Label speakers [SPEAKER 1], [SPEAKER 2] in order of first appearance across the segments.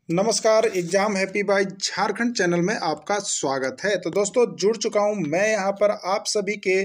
[SPEAKER 1] नमस्कार। Exam happy by Jharkhand channel में आपका स्वागत है। तो दोस्तों जुड़ चुका हूं मैं यहां पर आप सभी के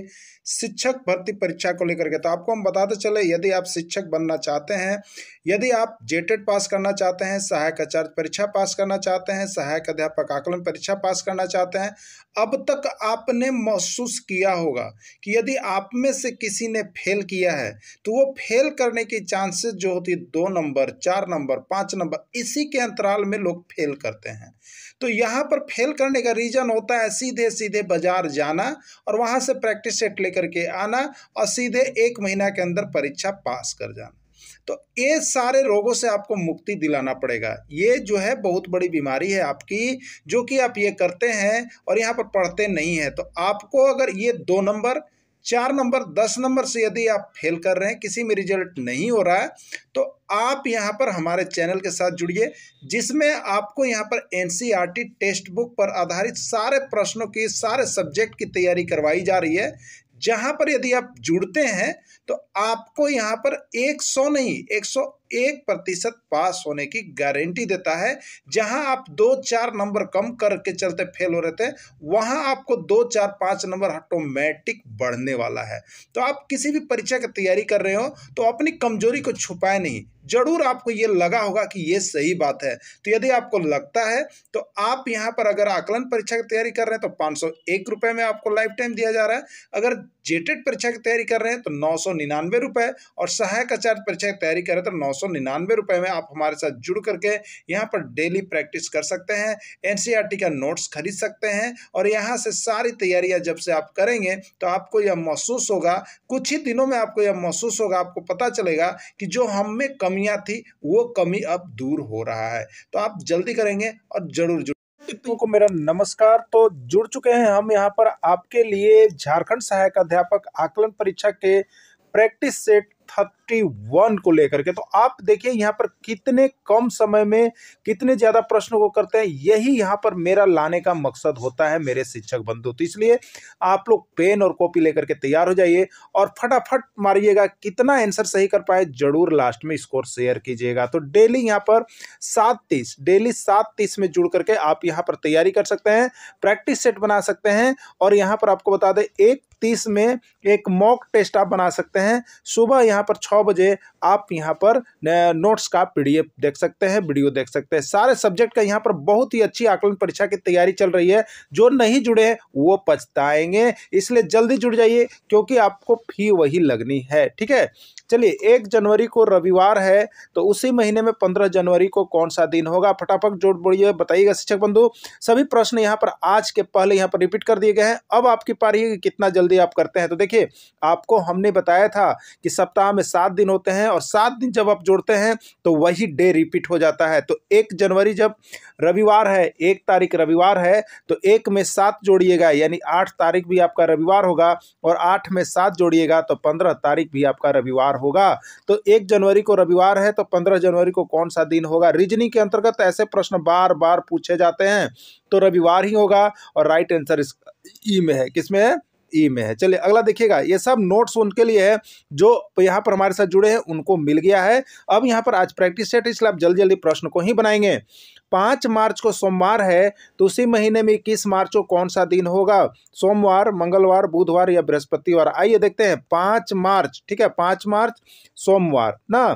[SPEAKER 1] शिक्षक भर्ती परीक्षा को लेकर के। तो आपको हम बताते चले, यदि आप शिक्षक बनना चाहते हैं, यदि आप जेटेट पास करना चाहते हैं, सहायक आचार्य परीक्षा पास करना चाहते हैं, सहायक अध्यापक आकलन परीक्षा पास करना चाहते हैं, अब तक आपने महसूस किया होगा कि यदि आप में से किसी ने फेल किया है तो वो फेल करने की चांसेस जो होती है 2 नंबर, 4 नंबर, 5 नंबर, इसी के अंतराल में लोग फेल करते हैं। तो यहाँ पर फेल करने का रीजन होता है सीधे सीधे बाजार जाना और वहां से प्रैक्टिस सेट लेकर के आना और सीधे 1 महीना के अंदर परीक्षा पास कर जाना। तो ये सारे रोगों से आपको मुक्ति दिलाना पड़ेगा। ये जो है बहुत बड़ी बीमारी है आपकी, जो कि आप ये करते हैं और यहाँ पर पढ़ते नहीं हैं। तो आपको अगर ये 2 नंबर, 4 नंबर, 10 नंबर से यदि आप फेल कर रहे हैं, किसी में रिजल्ट नहीं हो रहा है, तो आप यहाँ पर हमारे चैनल के साथ जुड़िए, जिसमें आपको यहाँ पर एनसीईआरटी टेक्स्ट बुक पर आधारित सारे प्रश्नों की, सारे सब्जेक्ट की तैयारी करवाई जा रही है। जहाँ पर यदि आप जुड़ते हैं तो आपको यहाँ पर 100 नहीं 101% पास होने की गारंटी देता है। जहाँ आप 2-4 नंबर कम करके चलते फेल हो रहे थे, वहाँ आपको 2-4-5 नंबर ऑटोमेटिक बढ़ने वाला है। तो आप किसी भी परीक्षा की तैयारी कर रहे हो तो अपनी कमजोरी को छुपाए नहीं। जरूर आपको ये लगा होगा कि ये सही बात है। तो यदि आपको लगता है तो आप यहाँ पर अगर आकलन परीक्षा की तैयारी कर रहे हैं तो 501 रुपये में आपको लाइफ टाइम दिया जा रहा है। अगर जेटेट परीक्षा की तैयारी कर रहे हैं तो 999 रुपये, और सहायक आचार्य परीक्षा की तैयारी कर रहे हैं तो 999 रुपये में आप हमारे साथ जुड़ करके यहाँ पर डेली प्रैक्टिस कर सकते हैं, एनसीईआरटी का नोट्स खरीद सकते हैं। और यहाँ से सारी तैयारियां जब से आप करेंगे तो आपको यह महसूस होगा, कुछ ही दिनों में आपको यह महसूस होगा, आपको पता चलेगा कि जो हम में कमियां थी वो कमी अब दूर हो रहा है। तो आप जल्दी करेंगे और जरूर मित्रों को मेरा नमस्कार। तो जुड़ चुके हैं हम यहाँ पर आपके लिए झारखंड सहायक अध्यापक आकलन परीक्षा के प्रैक्टिस सेट 31 को लेकर के। तो आप देखिए यहाँ पर कितने कम समय में कितने ज्यादा प्रश्नों को करते हैं, यही यहाँ पर मेरा लाने का मकसद होता है मेरे शिक्षक बंधु। तो इसलिए आप लोग पेन और कॉपी लेकर के तैयार हो जाइए और फटाफट मारिएगा। कितना आंसर सही कर पाए जरूर लास्ट में स्कोर शेयर कीजिएगा। तो डेली यहाँ पर 7:30 में जुड़ करके आप यहाँ पर तैयारी कर सकते हैं, प्रैक्टिस सेट बना सकते हैं। और यहाँ पर आपको बता दें 1:30 में एक मॉक टेस्ट आप बना सकते हैं। सुबह यहाँ पर 6 बजे आप यहाँ पर नोट्स का पीडीएफ देख सकते हैं, वीडियो देख सकते हैं। सारे सब्जेक्ट का यहाँ पर बहुत ही अच्छी आकलन परीक्षा की तैयारी चल रही है। जो नहीं जुड़े हैं वो पछताएंगे, इसलिए जल्दी जुड़ जाइए क्योंकि आपको फी वही लगनी है। ठीक है, चलिए 1 जनवरी को रविवार है, तो उसी महीने में 15 जनवरी को कौन सा दिन होगा, फटाफट जोड़ बोलिए, बताइएगा शिक्षक बंधु। सभी प्रश्न यहाँ पर आज के पहले यहाँ पर रिपीट कर दिए गए हैं। अब आपकी पारी है कि कितना जल्दी आप करते हैं। तो देखिए आपको हमने बताया था कि सप्ताह में 7 दिन होते हैं और 7 दिन जब आप जोड़ते हैं तो वही डे रिपीट हो जाता है। तो 1 जनवरी जब रविवार है, 1 तारीख रविवार है, तो 1 में 7 जोड़िएगा यानी 8 तारीख भी आपका रविवार होगा, और 8 में 7 जोड़िएगा तो 15 तारीख भी आपका रविवार होगा। तो 1 जनवरी को रविवार है तो 15 जनवरी को कौन सा दिन होगा। रीजनिंग के अंतर्गत ऐसे प्रश्न बार बार पूछे जाते हैं, तो रविवार ही होगा। और राइट आंसर इस ई में है, किसमें है, ई में है। चलिए अगला देखिएगा, ये सब नोट्स उनके लिए है जो यहाँ पर हमारे साथ जुड़े हैं, उनको मिल गया है। अब यहाँ पर आज प्रैक्टिस सेट, इसलिए आप जल्दी जल्दी प्रश्न को ही बनाएंगे। 5 मार्च को सोमवार है, तो उसी महीने में 21 मार्च को कौन सा दिन होगा। सोमवार, मंगलवार, बुधवार या बृहस्पतिवार। आइए देखते हैं। 5 मार्च, ठीक है, 5 मार्च सोमवार ना,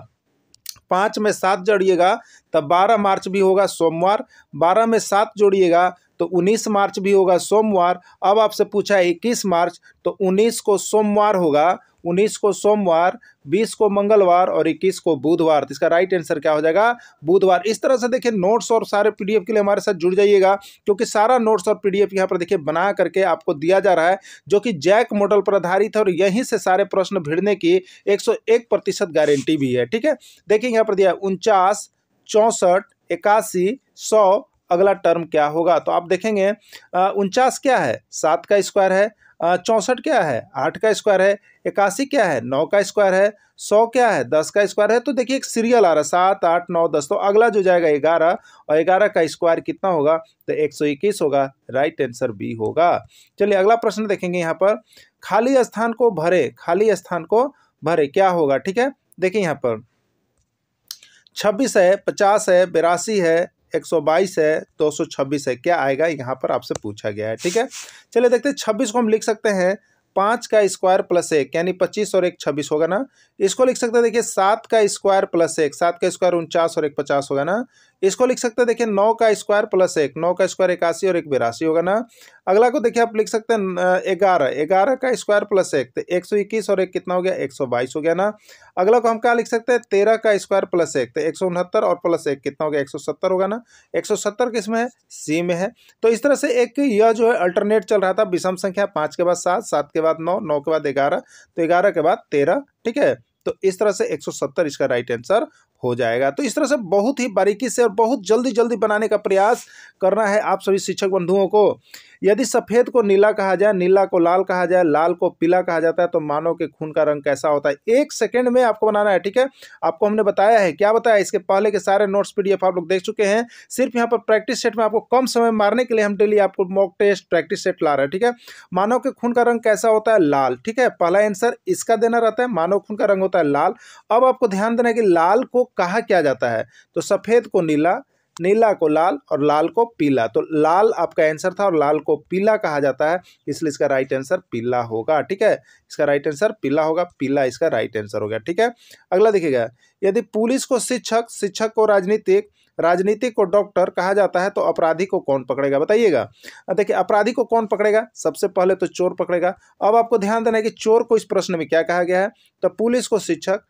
[SPEAKER 1] 5 में 7 जोड़िएगा तब 12 मार्च भी होगा सोमवार। 12 में 7 जोड़िएगा तो 19 मार्च भी होगा सोमवार। अब आपसे पूछा 21 मार्च, तो 19 को सोमवार होगा, 19 को सोमवार, 20 को मंगलवार और 21 को बुधवार। तो इसका राइट आंसर क्या हो जाएगा, बुधवार। इस तरह से देखिए नोट्स और सारे पीडीएफ के लिए हमारे साथ जुड़ जाइएगा, क्योंकि सारा नोट्स और पीडीएफ यहाँ पर देखिए बना करके आपको दिया जा रहा है, जो कि जैक मॉडल पर आधारित है और यहीं से सारे प्रश्न भिड़ने की 101% गारंटी भी है। ठीक है, देखिए यहाँ पर दिया 49, 64, 81, 100। अगला टर्म क्या होगा, तो आप देखेंगे 49 क्या है, 7 का स्क्वायर है। 64 क्या है, 8 का स्क्वायर है। 81 क्या है, 9 का स्क्वायर है। 100 क्या है, 10 का स्क्वायर है। तो देखिए एक सीरियल आ रहा है 7, 8, 9, 10। तो अगला जो जाएगा 11, और 11 का स्क्वायर कितना होगा, तो 121 होगा। राइट आंसर बी होगा। चलिए अगला प्रश्न देखेंगे। यहाँ पर खाली स्थान को भरे, खाली स्थान को भरे क्या होगा। ठीक है, देखिए यहाँ पर 26 है, 50 है, 82 है, 122 है, 226 है, क्या आएगा यहाँ पर आपसे पूछा गया है। ठीक है, चलिए देखते हैं 26 को हम लिख सकते हैं 5 का स्क्वायर प्लस 1 यानी 25 और 1 26 होगा ना। इसको लिख सकते हैं देखिए 7 का स्क्वायर प्लस 1, 7 का स्क्वायर 49 और 1 50 होगा ना। इसको लिख सकते हैं देखिए 9 का स्क्वायर प्लस 1, 9 का स्क्वायर 81 और 1 82 होगा ना। अगला को देखिए आप लिख सकते हैं 11, 11 का स्क्वायर प्लस 1 तो 121 और 1 कितना हो गया 122 हो गया ना। अगला को हम क्या लिख सकते हैं 13 का स्क्वायर प्लस 1 तो 169 और प्लस 1 कितना हो गया 170 होगा ना। 170 किस में है, सी में है। तो इस तरह से एक यह जो है अल्टरनेट चल रहा था, विषम संख्या 5 के बाद 7, 7 के बाद 9, 9 के बाद 11, तो 11 के बाद 13। ठीक है, तो इस तरह से 170 इसका राइट आंसर हो जाएगा। तो इस तरह से बहुत ही बारीकी से और बहुत जल्दी जल्दी बनाने का प्रयास करना है आप सभी शिक्षक बंधुओं को। यदि सफ़ेद को नीला कहा जाए, नीला को लाल कहा जाए, लाल को पीला कहा जाता है, तो मानव के खून का रंग कैसा होता है, 1 सेकंड में आपको बनाना है। ठीक है, आपको हमने बताया है, क्या बताया, इसके पहले के सारे नोट्स पीडीएफ आप लोग देख चुके हैं। सिर्फ यहाँ पर प्रैक्टिस सेट में आपको कम समय मारने के लिए हम डेली आपको मॉक टेस्ट प्रैक्टिस सेट ला रहे हैं। ठीक है, मानव के खून का रंग कैसा होता है, लाल। ठीक है, पहला आंसर इसका देना रहता है, मानव खून का रंग होता है लाल। अब आपको ध्यान देना है कि लाल को कहा क्या जाता है, तो सफ़ेद को नीला, नीला को लाल और लाल को पीला। तो लाल आपका आंसर था और लाल को पीला कहा जाता है, इसलिए इसका राइट आंसर पीला होगा। ठीक है, इसका राइट आंसर पीला होगा, पीला इसका राइट आंसर हो गया। ठीक है, अगला देखिएगा, यदि पुलिस को शिक्षक, शिक्षक को राजनीतिक, राजनीतिक को डॉक्टर कहा जाता है, तो अपराधी को कौन पकड़ेगा बताइएगा। देखिए अपराधी को कौन पकड़ेगा, सबसे पहले तो चोर पकड़ेगा। अब आपको ध्यान देना है कि चोर को इस प्रश्न में क्या कहा गया है, तो पुलिस को शिक्षक,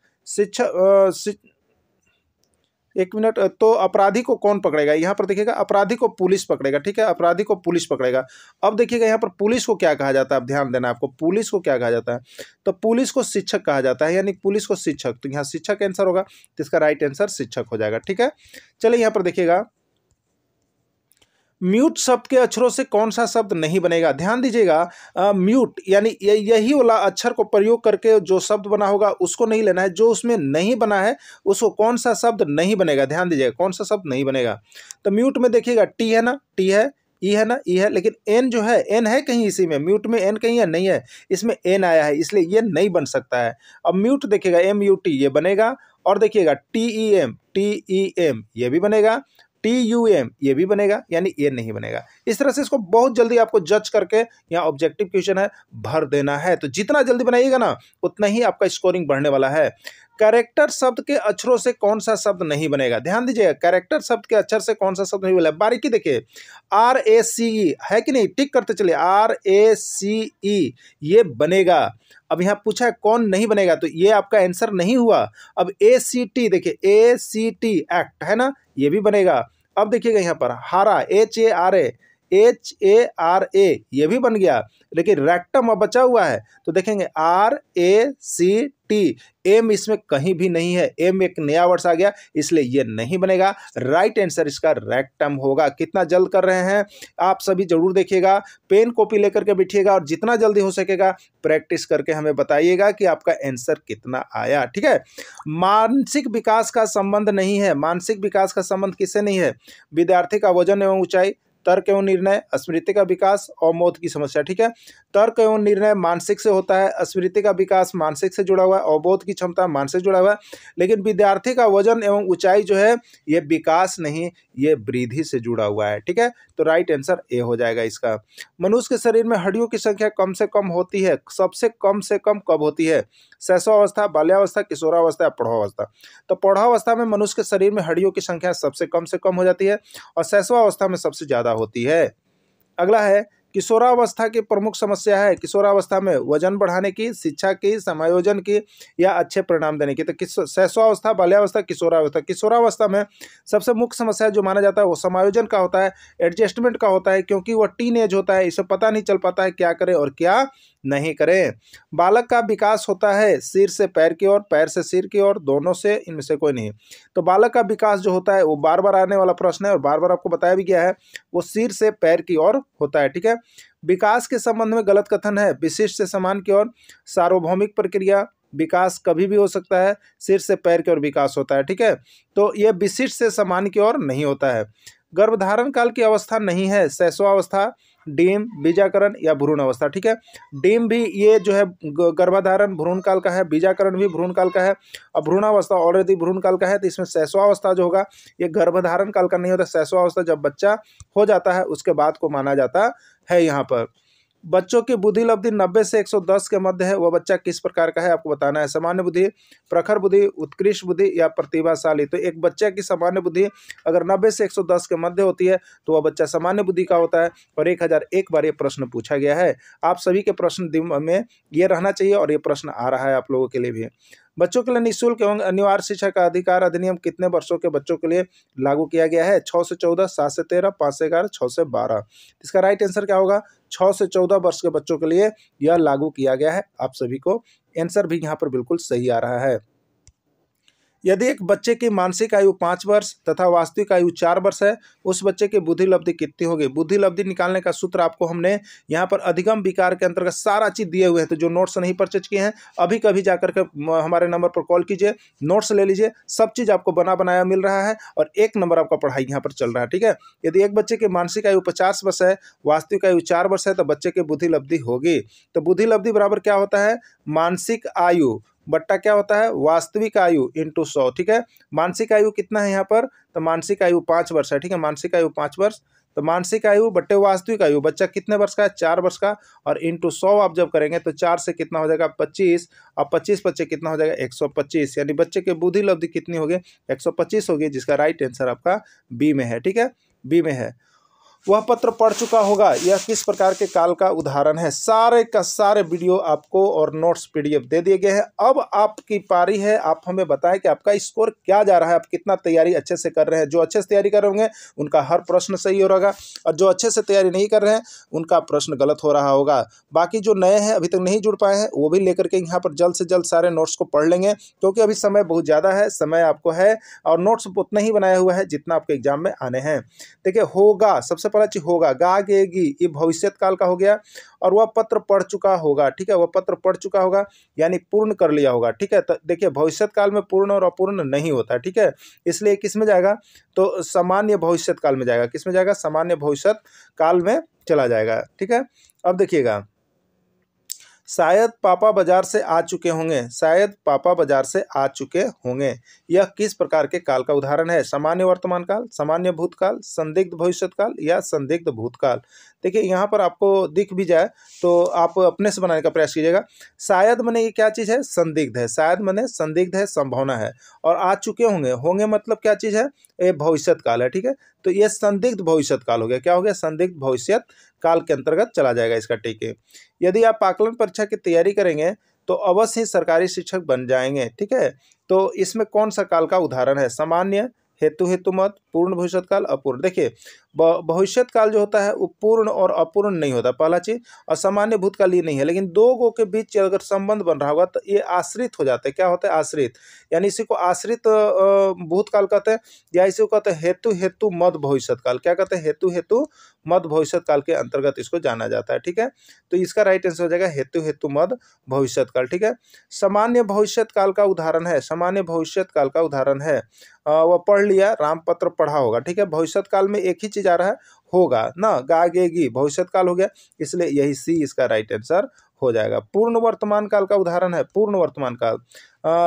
[SPEAKER 1] एक मिनट, तो अपराधी को कौन पकड़ेगा, यहाँ पर देखिएगा अपराधी को पुलिस पकड़ेगा। ठीक है, अपराधी को पुलिस पकड़ेगा। अब देखिएगा यहाँ पर पुलिस को क्या कहा जाता है, अब ध्यान देना आपको, पुलिस को क्या कहा जाता है, तो पुलिस को शिक्षक कहा जाता है, यानी पुलिस को शिक्षक, तो यहाँ शिक्षक आंसर होगा, तो इसका राइट आंसर शिक्षक हो जाएगा। ठीक है, चलिए यहाँ पर देखिएगा, म्यूट शब्द के अक्षरों से कौन सा शब्द नहीं बनेगा। ध्यान दीजिएगा, म्यूट यानी यही वाला अक्षर को प्रयोग करके जो शब्द बना होगा उसको नहीं लेना है, जो उसमें नहीं बना है उसको कौन सा शब्द नहीं बनेगा। ध्यान दीजिएगा कौन सा शब्द नहीं बनेगा, तो म्यूट में देखिएगा टी है ना, टी है, ई है ना, ई है, लेकिन एन जो है, एन है कहीं इसी में, म्यूट में एन कहीं है, नहीं है, इसमें एन आया है, इसलिए ये नहीं बन सकता है। अब म्यूट देखिएगा एम यू टी ये बनेगा, और देखिएगा टी ई एम ये भी बनेगा, TUM ये भी बनेगा, यानी ये नहीं बनेगा। इस तरह से इसको बहुत जल्दी आपको जज करके, यहाँ ऑब्जेक्टिव क्वेश्चन है, भर देना है। तो जितना जल्दी बनाइएगा ना उतना ही आपका स्कोरिंग बढ़ने वाला है। कैरेक्टर शब्द के अक्षरों से कौन सा शब्द नहीं बनेगा, ध्यान दीजिएगा, कैरेक्टर शब्द के अक्षर से कौन सा शब्द नहीं बनेगा। बारीकी देखिए, RACE है कि नहीं, टिक करते चलिए, RACE ये बनेगा। अब यहाँ पूछा है कौन नहीं बनेगा, तो ये आपका आंसर नहीं हुआ। अब ACT देखिए, ACT एक्ट है ना, ये भी बनेगा। अब देखिएगा यहाँ पर हारा, HARA ये भी बन गया, लेकिन रेक्टम अब बचा हुआ है, तो देखेंगे RACT, एम इसमें कहीं भी नहीं है, एम एक नया वर्ड आ गया, इसलिए ये नहीं बनेगा। राइट आंसर इसका रेक्टम होगा। कितना जल्द कर रहे हैं आप सभी, जरूर देखिएगा, पेन कॉपी लेकर के बैठिएगा और जितना जल्दी हो सकेगा प्रैक्टिस करके हमें बताइएगा कि आपका आंसर कितना आया। ठीक है, मानसिक विकास का संबंध नहीं है, मानसिक विकास का संबंध किससे नहीं है, विद्यार्थी का वजन एवं ऊंचाई, तर्क एवं निर्णय, स्मृति का विकास और मौत की समस्या। ठीक है, तर्क एवं निर्णय मानसिक से होता है, स्मृति का विकास मानसिक से जुड़ा हुआ है, और बोध की क्षमता मानसिक जुड़ा हुआ है, लेकिन विद्यार्थी का वजन एवं ऊंचाई जो है ये विकास नहीं, ये वृद्धि से जुड़ा हुआ है। ठीक है, तो राइट आंसर ए हो जाएगा इसका। मनुष्य के शरीर में हड्डियों की संख्या कम से कम होती है, सबसे कम से कम कब होती है, शैशवावस्था, बाल्यावस्था, किशोरावस्था या प्रौढ़ावस्था। तो प्रौढ़ावस्था में मनुष्य के शरीर में हड्डियों की संख्या सबसे कम से कम हो जाती है, और शैशवावस्था में सबसे ज्यादा होती है। अगला है, किशोरावस्था की प्रमुख समस्या है, किशोरावस्था में वजन बढ़ाने की, शिक्षा की, समायोजन की या अच्छे परिणाम देने की। तो शैशवावस्था, बाल्यावस्था, किशोरावस्था, किशोरावस्था में सबसे मुख्य समस्या जो माना जाता है वो समायोजन का होता है, एडजस्टमेंट का होता है, क्योंकि वह टीन एज होता है, इसे पता नहीं चल पाता है क्या करे और क्या नहीं करें। बालक का विकास होता है सिर से पैर की ओर, पैर से सिर की ओर, दोनों से, इनमें से कोई नहीं। तो बालक का विकास जो होता है वो बार बार आने वाला प्रश्न है और बार बार आपको बताया भी गया है, वो सिर से पैर की ओर होता है। ठीक है, विकास के संबंध में गलत कथन है, विशिष्ट से समान की ओर, सार्वभौमिक प्रक्रिया, विकास कभी भी हो सकता है, सिर से पैर की ओर विकास होता है। ठीक है, तो यह विशिष्ट से समान की ओर नहीं होता है। गर्भधारण काल की अवस्था नहीं है, शैशवावस्था, डीम, बीजाकरण या भ्रूण अवस्था। ठीक है, डीम भी ये जो है गर्भाधारण भ्रूण काल का है, बीजाकरण भी भ्रूण काल का है, और भ्रूणावस्था ऑलरेडी भ्रूण काल का है। तो इसमें शैशवावस्था जो होगा ये गर्भधारण काल का नहीं होता। शैशवावस्था जब बच्चा हो जाता है उसके बाद को माना जाता है। यहाँ पर बच्चों की बुद्धि लब्धि 90 से 110 के मध्य है, वह बच्चा किस प्रकार का है आपको बताना है। सामान्य बुद्धि, प्रखर बुद्धि, उत्कृष्ट बुद्धि या प्रतिभाशाली। तो एक बच्चे की सामान्य बुद्धि अगर 90 से 110 के मध्य होती है तो वह बच्चा सामान्य बुद्धि का होता है। और 1001 बार ये प्रश्न पूछा गया है। आप सभी के प्रश्न दिमाग में ये रहना चाहिए, और ये प्रश्न आ रहा है आप लोगों के लिए भी। बच्चों के लिए निःशुल्क एवं अनिवार्य शिक्षा का अधिकार अधिनियम कितने वर्षों के बच्चों के लिए लागू किया गया है। 6 से 14, 7 से 13, 5 से 11, 6 से 12। इसका राइट आंसर क्या होगा? 6 से 14 वर्ष के बच्चों के लिए यह लागू किया गया है। आप सभी को आंसर भी यहाँ पर बिल्कुल सही आ रहा है। यदि एक बच्चे की मानसिक आयु 5 वर्ष तथा वास्तविक आयु 4 वर्ष है, उस बच्चे की बुद्धि लब्धि कितनी होगी? बुद्धि लब्धि निकालने का सूत्र आपको हमने यहाँ पर अधिगम विकार के अंतर्गत सारा चीज दिए हुए हैं। तो जो नोट्स नहीं परचेज किए हैं अभी कभी जाकर के हमारे नंबर पर कॉल कीजिए, नोट्स ले लीजिए, सब चीज आपको बना बनाया मिल रहा है, और 1 नंबर आपका पढ़ाई यहाँ पर चल रहा है। ठीक है, यदि एक बच्चे की मानसिक आयु 50 वर्ष है, वास्तविक आयु 4 वर्ष है, तो बच्चे की बुद्धि लब्धि होगी। तो बुद्धि लब्धि बराबर क्या होता है? मानसिक आयु बट्टा क्या होता है? वास्तविक आयु इंटू 100। ठीक है, मानसिक आयु कितना है यहाँ पर? तो मानसिक आयु 5 वर्ष है। ठीक है, मानसिक आयु 5 वर्ष, तो मानसिक आयु बट्टे वास्तविक आयु, बच्चा कितने वर्ष का है? 4 वर्ष का, और इंटू 100 आप जब करेंगे तो 4 से कितना हो जाएगा? 25, और 25 बच्चे कितना हो जाएगा? 125। यानी बच्चे की बुद्धि लब्धि कितनी होगी? 125 होगी, जिसका राइट आंसर आपका बी में है। ठीक है, बी में है। वह पत्र पढ़ चुका होगा, यह किस प्रकार के काल का उदाहरण है? सारे का सारे वीडियो आपको और नोट्स पीडीएफ दे दिए गए हैं। अब आपकी पारी है, आप हमें बताएं कि आपका स्कोर क्या जा रहा है, आप कितना तैयारी अच्छे से कर रहे हैं। जो अच्छे से तैयारी कर रहे होंगे उनका हर प्रश्न सही हो रहा, और जो अच्छे से तैयारी नहीं कर रहे हैं उनका प्रश्न गलत हो रहा होगा। बाकी जो नए हैं अभी तक नहीं जुड़ पाए हैं वो भी लेकर के यहाँ पर जल्द से जल्द सारे नोट्स को पढ़ लेंगे, क्योंकि अभी समय बहुत ज़्यादा है, समय आपको है, और नोट्स उतना ही बनाया हुआ है जितना आपके एग्जाम में आने हैं। देखिए, होगा सबसे पहला चीज होगा, गागेगी ये भविष्यत काल का हो गया, और वह पत्र पढ़ चुका होगा। ठीक है, वह पत्र पढ़ चुका होगा यानी पूर्ण कर लिया होगा। ठीक है, तो देखिए भविष्यत काल में पूर्ण और अपूर्ण नहीं होता। ठीक है, इसलिए किस में जाएगा? तो सामान्य भविष्यत काल में जाएगा। किस में जाएगा? सामान्य भविष्यत काल में चला जाएगा। ठीक है, अब देखिएगा, शायद पापा बाजार से आ चुके होंगे, शायद पापा बाजार से आ चुके होंगे, यह किस प्रकार के काल का उदाहरण है? सामान्य वर्तमान काल, सामान्य भूतकाल, संदिग्ध भविष्यत काल या संदिग्ध भूतकाल। देखिए यहाँ पर आपको दिख भी जाए तो आप अपने से बनाने का प्रयास कीजिएगा। शायद माने ये क्या चीज़ है? संदिग्ध है। शायद माने संदिग्ध है, संभावना है, और आ चुके होंगे, होंगे मतलब क्या चीज़ है? ये भविष्यत काल है। ठीक है, तो ये संदिग्ध भविष्यत काल हो गया। क्या हो गया? संदिग्ध भविष्यत काल के अंतर्गत चला जाएगा इसका। ठीक है, यदि आप आकलन परीक्षा की तैयारी करेंगे तो अवश्य ही सरकारी शिक्षक बन जाएंगे। ठीक है, तो इसमें कौन सा काल का उदाहरण है? सामान्य, हेतु हेतु मत, पूर्ण भविष्यत काल, अपूर्ण। देखिए भविष्यत काल जो होता है वो पूर्ण और अपूर्ण नहीं होता, पहला चीज, और सामान्य भूतकाल ये नहीं है। लेकिन दो गो के बीच अगर संबंध बन रहा होगा तो ये आश्रित हो जाते हैं। क्या होता है? आश्रित, यानी इसी को आश्रित भूतकाल कहते हैं, या इसी को कहते हैं हेतु हेतु मद भविष्यत काल। क्या कहते हैं? हेतु हेतु मद भविष्यत काल के अंतर्गत इसको जाना जाता है। ठीक है, तो इसका राइट आंसर हो जाएगा हेतु हेतु मद भविष्यत काल। ठीक है, सामान्य भविष्यत काल का उदाहरण है, सामान्य भविष्यत काल का उदाहरण है, वह पढ़ लिया, रामपत्र पढ़ा होगा। ठीक है, भविष्यत काल में एक ही चीज आ रहा है, होगा ना, गागेगी, भविष्यत काल हो गया, इसलिए यही सी इसका राइट आंसर हो जाएगा। पूर्ण वर्तमान काल का उदाहरण है, पूर्ण वर्तमान काल,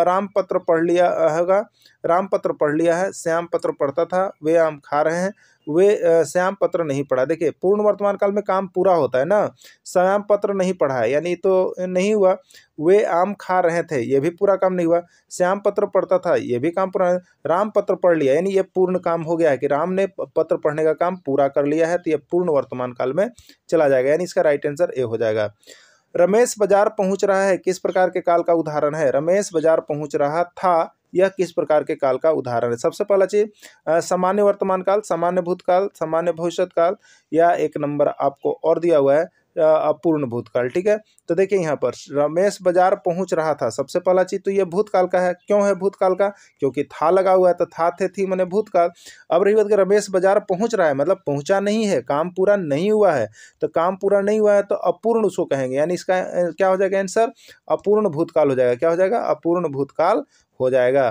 [SPEAKER 1] रामपत्र पढ़ लिया होगा, रामपत्र पढ़ लिया है, श्याम पत्र पढ़ता था, वे आम खा रहे हैं, वे श्याम पत्र नहीं पढ़ा। देखिए पूर्ण वर्तमान काल में काम पूरा होता है ना, श्याम पत्र नहीं पढ़ा है यानी तो नहीं हुआ, वे आम खा रहे थे ये भी पूरा काम नहीं हुआ, श्याम पत्र पढ़ता था ये भी काम पूरा, राम पत्र पढ़ लिया यानी ये पूर्ण काम हो गया है कि राम ने पत्र पढ़ने का काम पूरा कर लिया है, तो ये पूर्ण वर्तमान काल में चला जाएगा, यानी इसका राइट आंसर ए हो जाएगा। रमेश बाजार पहुंच रहा है किस प्रकार के काल का उदाहरण है? रमेश बाजार पहुंच रहा था, यह किस प्रकार के काल का उदाहरण है? सबसे पहला चीज सामान्य वर्तमान काल, सामान्य भूतकाल, सामान्य भविष्यत काल, या एक नंबर आपको और दिया हुआ है अपूर्ण भूतकाल। ठीक है, तो देखिए यहाँ पर रमेश बाजार पहुंच रहा था, सबसे पहला चीज तो ये भूतकाल का है। क्यों है भूतकाल का? क्योंकि था लगा हुआ है, तो था थे थी मैंने भूतकाल। अब रही बात कि रमेश बाजार पहुंच रहा है मतलब पहुंचा नहीं है, काम पूरा नहीं हुआ है, तो काम पूरा नहीं हुआ है तो अपूर्ण उसको कहेंगे, यानी इसका क्या हो जाएगा आंसर? अपूर्ण भूतकाल हो जाएगा। क्या हो जाएगा? अपूर्ण भूतकाल हो जाएगा।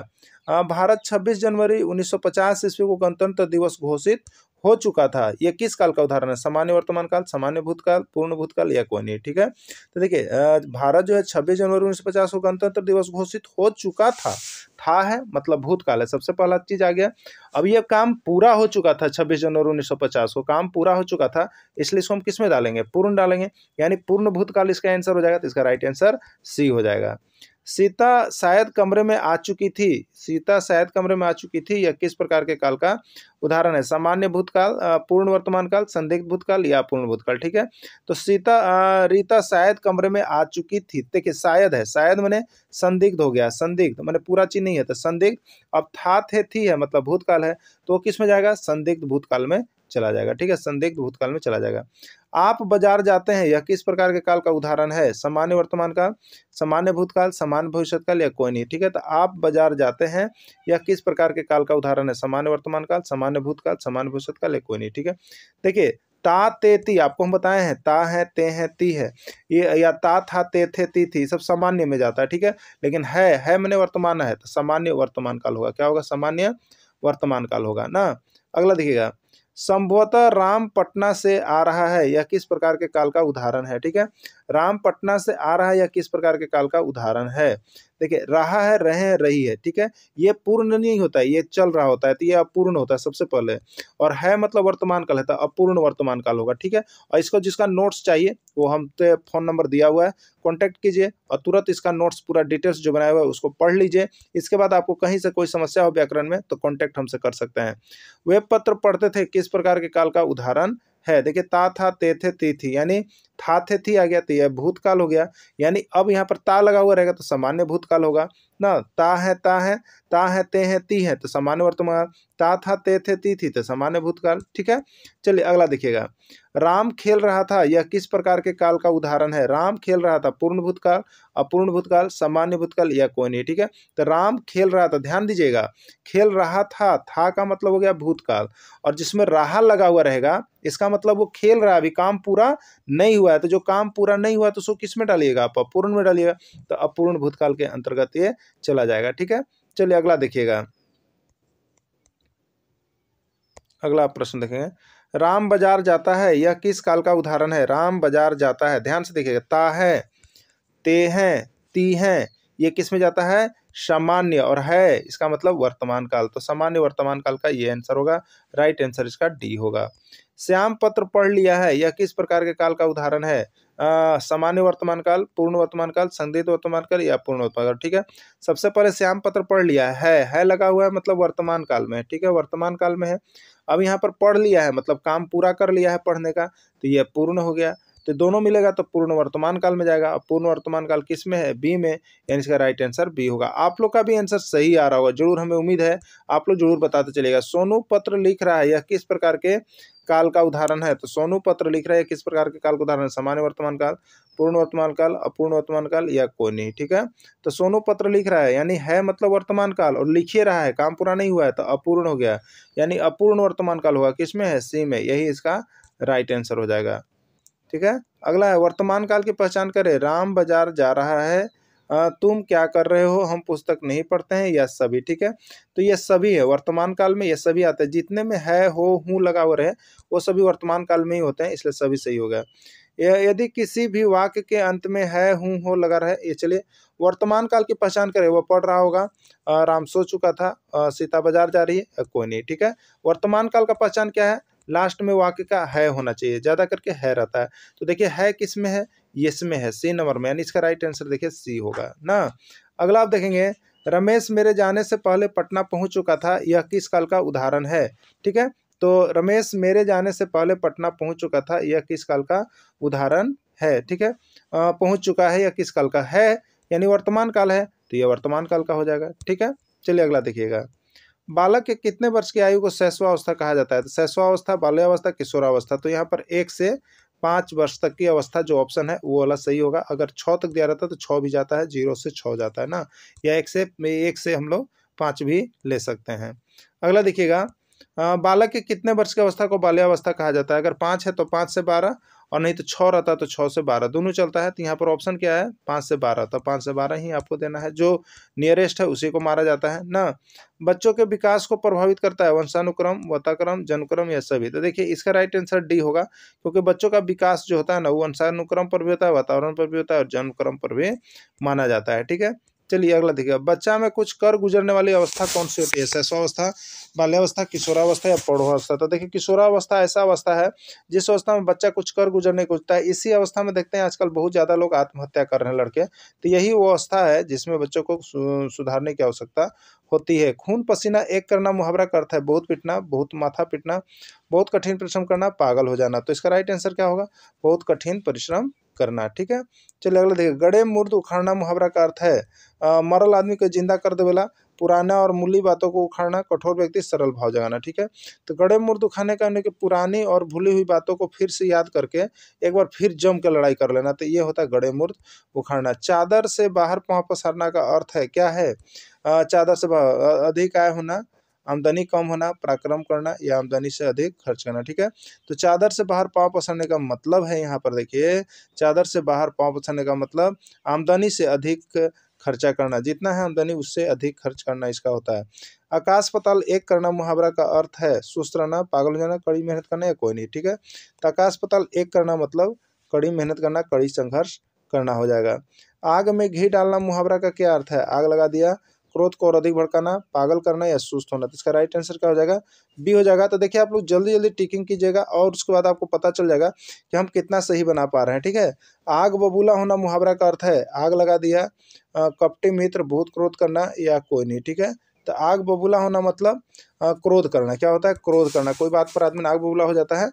[SPEAKER 1] भारत 26 जनवरी 1950 ईस्वी को गणतंत्र दिवस घोषित हो चुका था। ये किस काल का उदाहरण है? सामान्य वर्तमान काल, सामान्य भूतकाल, पूर्ण भूतकाल या कोई नहीं। ठीक है, तो देखिए भारत जो है 26 जनवरी 1950 को गणतंत्र दिवस घोषित हो चुका था है मतलब भूतकाल है, सबसे पहला चीज आ गया। अब ये काम पूरा हो चुका था 26 जनवरी 1950 को, काम पूरा हो चुका था, इसलिए इसको हम किस में डालेंगे? पूर्ण डालेंगे, यानी पूर्ण भूतकाल इसका आंसर हो जाएगा। तो इसका राइट आंसर सी हो जाएगा। सीता शायद कमरे में आ चुकी थी, सीता शायद कमरे में आ चुकी थी, यह किस प्रकार के काल का उदाहरण है? सामान्य भूतकाल, पूर्ण वर्तमान काल, संदिग्ध भूतकाल या पूर्ण भूतकाल। ठीक है, तो रीता शायद कमरे में आ चुकी थी। देखिए शायद है, शायद मैंने संदिग्ध हो गया, संदिग्ध मैंने पूरा चीज नहीं है तो संदिग्ध। अब था थे थी है मतलब भूतकाल है, तो किस में जाएगा? संदिग्ध भूतकाल में चला जाएगा। ठीक है, संदिग्ध भूतकाल में चला जाएगा। आप बाजार जाते हैं, यह किस प्रकार के काल का उदाहरण है? सामान्य वर्तमान काल, सामान्य भूतकाल, सामान्य भविष्यकाल या कोई नहीं। ठीक है, तो आप बाजार जाते हैं, यह किस प्रकार के काल का उदाहरण है? सामान्य वर्तमान काल, सामान्य भूतकाल, सामान्य भविष्यकाल या कोई नहीं। ठीक है, देखिए ता ते ती आपको हम बताए हैं, ता है, ते है, ती है, ये या ता था, ते थे, ती थी, सब सामान्य में जाता है। ठीक है, लेकिन है मैंने वर्तमान है, तो सामान्य वर्तमान काल होगा। क्या होगा? सामान्य वर्तमान काल होगा ना। अगला देखिएगा, संभवतः राम पटना से आ रहा है, यह किस प्रकार के काल का उदाहरण है? ठीक है, राम पटना से आ रहा है, यह किस प्रकार के काल का उदाहरण है? देखिए रहा है, रहे हैं, रही है। ठीक है, ये पूर्ण नहीं होता है, ये चल रहा होता है, तो ये अपूर्ण होता है सबसे पहले। और है मतलब वर्तमान काल है, तो अपूर्ण वर्तमान काल होगा। ठीक है, और इसको जिसका नोट्स चाहिए वो हम पे फोन नंबर दिया हुआ है, कॉन्टैक्ट कीजिए और तुरंत इसका नोट्स पूरा डिटेल्स जो बनाया हुआ है उसको पढ़ लीजिए। इसके बाद आपको कहीं से कोई समस्या हो व्याकरण में तो कॉन्टैक्ट हमसे कर सकते हैं। वे पत्र पढ़ते थे, किस प्रकार के काल का उदाहरण है? देखिए ता था, ते थे, ती थी, यानी था थे थी आ गया तो यह भूतकाल हो गया, यानी अब यहाँ पर ता लगा हुआ रहेगा तो सामान्य भूतकाल होगा ना। ता है, ते हैं, ती है तो सामान्य वर्तमान, ता था, ते थे, ती थी तो सामान्य भूतकाल। ठीक है, चलिए अगला देखिएगा, राम खेल रहा था, यह किस प्रकार के काल का उदाहरण है? राम खेल रहा था, पूर्ण भूतकाल, अपूर्ण भूतकाल, सामान्य भूतकाल या कोई नहीं। ठीक है, तो राम खेल रहा था, ध्यान दीजिएगा, खेल रहा था का मतलब हो गया भूतकाल, और जिसमें रहा लगा हुआ रहेगा इसका मतलब वो खेल रहा है, अभी काम पूरा नहीं हुआ है, तो जो काम पूरा नहीं हुआ है तो उसको किस में डालिएगा? आप अपूर्ण में डालिएगा, तो अपूर्ण भूतकाल के अंतर्गत ये चला जाएगा। ठीक है, चलिए अगला देखिएगा, अगला प्रश्न देखेंगे, राम बाजार जाता है, यह किस काल का उदाहरण है? राम बाजार जाता है, ध्यान से देखिएगा, ता है, ते हैं, ती हैं, ये किस में जाता है? सामान्य, और है इसका मतलब वर्तमान काल, तो सामान्य वर्तमान काल का ये आंसर होगा। राइट आंसर इसका डी होगा। श्याम पत्र पढ़ लिया है, यह किस प्रकार के काल का उदाहरण है? सामान्य वर्तमान काल, पूर्ण वर्तमान काल, संदिग्ध वर्तमान काल या पूर्ण वर्तमान काल। ठीक है, सबसे पहले श्याम पत्र पढ़ लिया है लगा हुआ है मतलब वर्तमान काल में। ठीक है, वर्तमान काल में है। अब यहाँ पर पढ़ लिया है मतलब काम पूरा कर लिया है पढ़ने का, तो यह पूर्ण हो गया, तो दोनों मिलेगा तो पूर्ण वर्तमान काल में जाएगा। अब पूर्ण वर्तमान काल किस में है? बी में, यानी इसका राइट आंसर बी होगा। आप लोग का भी आंसर सही आ रहा होगा जरूर, हमें उम्मीद है आप लोग जरूर बताते चलेगा। सोनू पत्र लिख रहा है, यह किस प्रकार के काल का उदाहरण है? तो सोनू पत्र लिख रहा है, किस प्रकार के काल का उदाहरण है? सामान्य वर्तमान काल, पूर्ण वर्तमान काल, अपूर्ण वर्तमान काल या कोई नहीं। ठीक है, तो सोनू पत्र लिख रहा है, यानी है मतलब वर्तमान काल, और लिखिए रहा है, काम पूरा नहीं हुआ है तो अपूर्ण हो गया, यानी अपूर्ण वर्तमान काल होगा। किसमें है? सी में, यही इसका राइट आंसर हो जाएगा। ठीक है, अगला है वर्तमान काल की पहचान करें। राम बाजार जा रहा है, तुम क्या कर रहे हो, हम पुस्तक नहीं पढ़ते हैं, यह सभी। ठीक है, तो ये सभी है वर्तमान काल में, ये सभी आते हैं, जितने में है, हो, हूँ लगा हुआ रहे वो सभी वर्तमान काल में ही होते हैं, इसलिए सभी सही हो गया। यदि किसी भी वाक्य के अंत में है, हूँ, हो लगा रहे, ये चलिए वर्तमान काल की पहचान करें। वो पढ़ रहा होगा, राम सो चुका था, सीता बाजार जा रही है, कोई नहीं। ठीक है, वर्तमान काल का पहचान क्या है? लास्ट में वाक्य का है होना चाहिए, ज्यादा करके है रहता है, तो देखिए है किस में है? यस में है, सी नंबर में, यानी इसका राइट आंसर देखिए सी होगा ना। अगला आप देखेंगे, रमेश मेरे जाने से पहले पटना पहुंच चुका था, यह किस काल का उदाहरण है? ठीक है, तो रमेश मेरे जाने से पहले पटना पहुंच चुका था, यह किस काल का उदाहरण है? ठीक है, पहुंच चुका है, यह किस काल का है? यानी वर्तमान काल है, तो यह वर्तमान काल का हो जाएगा। ठीक है, चलिए अगला देखिएगा, बालक के कितने वर्ष की आयु को शैशवावस्था कहा जाता है? तो शैशवावस्था, बाल्यावस्था, किशोरावस्था, तो यहाँ पर 1 से 5 वर्ष तक की अवस्था जो ऑप्शन है वो वाला सही होगा। अगर 6 तक दिया रहता है तो 6 भी जाता है, 0 से 6 जाता है ना, या 1 से हम लोग 5 भी ले सकते हैं। अगला देखिएगा, बालक के कितने वर्ष की अवस्था को बाल्यावस्था कहा जाता है? अगर 5 है तो 5 से 12, और नहीं तो 6 रहता है तो 6 से 12 दोनों चलता है। तो यहाँ पर ऑप्शन क्या है? 5 से 12। तो 5 से 12 ही आपको देना है, जो नियरेस्ट है उसी को मारा जाता है ना। बच्चों के विकास को प्रभावित करता है वंशानुक्रम, वाताक्रम, जन्मक्रम या सभी? तो देखिए इसका राइट आंसर डी होगा, क्योंकि बच्चों का विकास जो होता है ना वो वंशानुक्रम पर भी होता है, वातावरण पर भी होता है और जन्मक्रम पर भी माना जाता है। ठीक है, चलिए अगला देखिए, बच्चा में कुछ कर गुजरने वाली अवस्था कौन सी होती है? शैशवावस्था, बाल्यावस्था, किशोरावस्था या प्रौढ़ावस्था? तो देखिए किशोरावस्था ऐसा अवस्था है जिस अवस्था में बच्चा कुछ कर गुजरने को होता है। इसी अवस्था में देखते हैं आजकल बहुत ज़्यादा लोग आत्महत्या कर रहे हैं लड़के। तो यही वो अवस्था है जिसमें बच्चों को सुधारने की आवश्यकता होती है। खून पसीना एक करना मुहावरा का अर्थ है बहुत पीटना, बहुत माथा पीटना, बहुत कठिन परिश्रम करना, पागल हो जाना। तो इसका राइट आंसर क्या होगा? बहुत कठिन परिश्रम करना। ठीक है, चलिए अगला देखिए, गड़े मुर्द उखाड़ना मुहावरा का अर्थ है मरल आदमी को जिंदा कर देवेला, पुराना और मूली बातों को उखाड़ना, कठोर व्यक्ति सरल भाव जगाना। ठीक है, तो गड़े मुर्द उखाड़ने का यानी कि पुरानी और भूली हुई बातों को फिर से याद करके एक बार फिर जम के लड़ाई कर लेना, तो ये होता है गड़े मुर्द उखाड़ना। चादर से बाहर पाँव पसारना का अर्थ है क्या है? चादर से अधिक आय होना, आमदनी कम होना, पराक्रम करना या आमदनी से अधिक खर्च करना। ठीक है, तो चादर से बाहर पाँव पसारने का मतलब है, यहाँ पर देखिए चादर से बाहर पाँव पसारने का मतलब आमदनी से अधिक खर्चा करना, जितना है आमदनी उससे अधिक खर्च करना इसका होता है। आकाश पाताल एक करना मुहावरा का अर्थ है सुस्त रहना, पागल हो जाना, कड़ी मेहनत करना या कोई नहीं। ठीक है, तो आकाश पाताल एक करना मतलब कड़ी मेहनत करना, कड़ी संघर्ष करना हो जाएगा। आग में घी डालना मुहावरा का क्या अर्थ है? आग लगा दिया, क्रोध को और अधिक भड़काना, पागल करना या सुस्त होना। तो इसका राइट आंसर क्या हो जाएगा? बी हो जाएगा। तो देखिए आप लोग जल्दी जल्दी टिकिंग कीजिएगा और उसके बाद आपको पता चल जाएगा कि हम कितना सही बना पा रहे हैं। ठीक है, आग बबूला होना मुहावरा का अर्थ है आग लगा दिया, कपटी मित्र, बहुत क्रोध करना या कोई नहीं। ठीक है, तो आग बबूला होना मतलब क्रोध करना। क्या होता है? क्रोध करना। कोई बात पर आदमी आग बबूला हो जाता है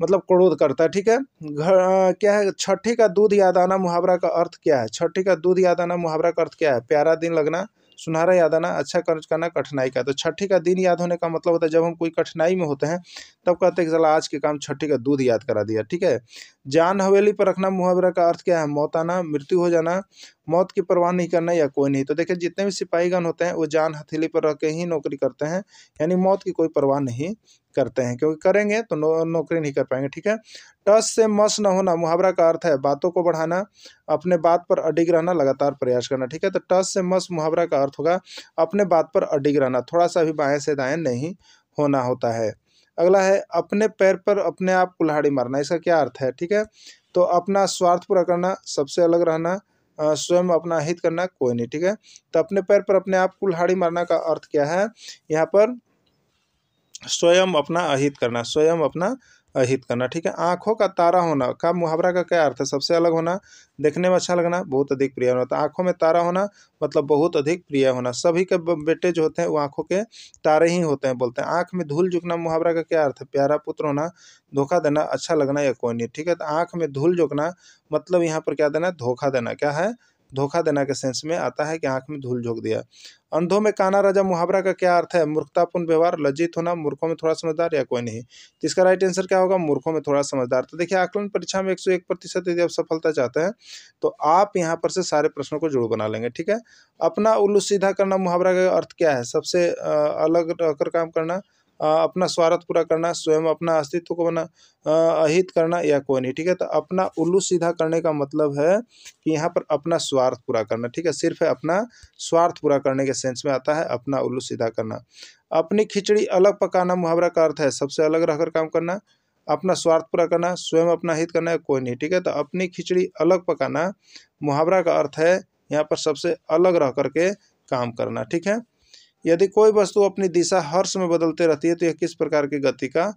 [SPEAKER 1] मतलब क्रोध करता है। ठीक है, क्या है? छठी का दूध याद आना मुहावरा का अर्थ क्या है? छठी का दूध याद आना मुहावरा का अर्थ क्या है? प्यारा दिन लगना, सुनहरा याद आना, अच्छा कर्ज करना, कठिनाई का। तो छठी का दिन याद होने का मतलब होता है जब हम कोई कठिनाई में होते हैं तब कहते हैं कि चला आज के काम छठी का दूध याद करा दिया। ठीक है, जान हवेली पर रखना मुहावरा का अर्थ क्या है? मौत आना, मृत्यु हो जाना, मौत की परवाह नहीं करना या कोई नहीं। तो देखिए जितने भी सिपाहीगण होते हैं वो जान हथेली पर रख के ही नौकरी करते हैं, यानी मौत की कोई परवाह नहीं करते हैं, क्योंकि करेंगे तो नौकरी नहीं कर पाएंगे। ठीक है, टस से मस न होना मुहावरा का अर्थ है बातों को बढ़ाना, अपने बात पर अडिग रहना, लगातार प्रयास करना। ठीक है, तो टस से मस मुहावरा का अर्थ होगा अपने बात पर अडिग रहना, थोड़ा सा भी बाएं से दाएं नहीं होना होता है। अगला है अपने पैर पर अपने आप कुल्हाड़ी मारना। इसका क्या अर्थ है? ठीक है, तो अपना स्वार्थ पूरा करना, सबसे अलग रहना, स्वयं अपना हित करना, कोई नहीं। ठीक है, तो अपने पैर पर अपने आप कुल्हाड़ी मारना का अर्थ क्या है? यहाँ पर स्वयं अपना अहित करना, स्वयं अपना अहित करना। ठीक है, आंखों का तारा होना का मुहावरा का क्या अर्थ है? सबसे अलग होना, देखने में अच्छा लगना, बहुत अधिक प्रिय होना। तो आंखों में तारा होना मतलब बहुत अधिक प्रिय होना। सभी के बेटे जो होते हैं वो आंखों के तारे ही होते हैं बोलते हैं। आंख में धूल झुकना मुहावरा का क्या अर्थ है? प्यारा पुत्र होना, धोखा देना, अच्छा लगना या कोई नहीं। ठीक है, तो आंख में धूल झोंकना मतलब यहाँ पर क्या देना? धोखा देना। क्या है? धोखा देना के सेंस में आता है कि आंख में धूल झोंक दिया। अंधों में काना राजा मुहावरा का क्या अर्थ है? मूर्खतापूर्ण व्यवहार, लज्जित होना, मूर्खों में थोड़ा समझदार या कोई नहीं। तो इसका राइट आंसर क्या होगा? मूर्खों में थोड़ा समझदार। तो देखिए आकलन परीक्षा में 101% यदि आप सफलता चाहते हैं तो आप यहाँ पर से सारे प्रश्नों को जुड़ बना लेंगे। ठीक है, अपना उल्लू सीधा करना मुहावरा का अर्थ क्या है? सबसे अलग रहकर काम करना, अपना स्वार्थ पूरा करना, स्वयं अपना अस्तित्व को अहित करना या कोई नहीं। ठीक है, तो अपना उल्लू सीधा करने का मतलब है कि यहाँ पर अपना स्वार्थ पूरा करना। ठीक है, सिर्फ अपना स्वार्थ पूरा करने के सेंस में आता है अपना उल्लू सीधा करना। अपनी खिचड़ी अलग पकाना मुहावरा का अर्थ है सबसे अलग रहकर काम करना, अपना स्वार्थ पूरा करना, स्वयं अपना हित करना या कोई नहीं। ठीक है, तो अपनी खिचड़ी अलग पकाना मुहावरा का अर्थ है यहाँ पर सबसे अलग रह करके काम करना। ठीक है, यदि कोई वस्तु अपनी दिशा हर समय बदलते रहती है तो यह किस प्रकार की गति का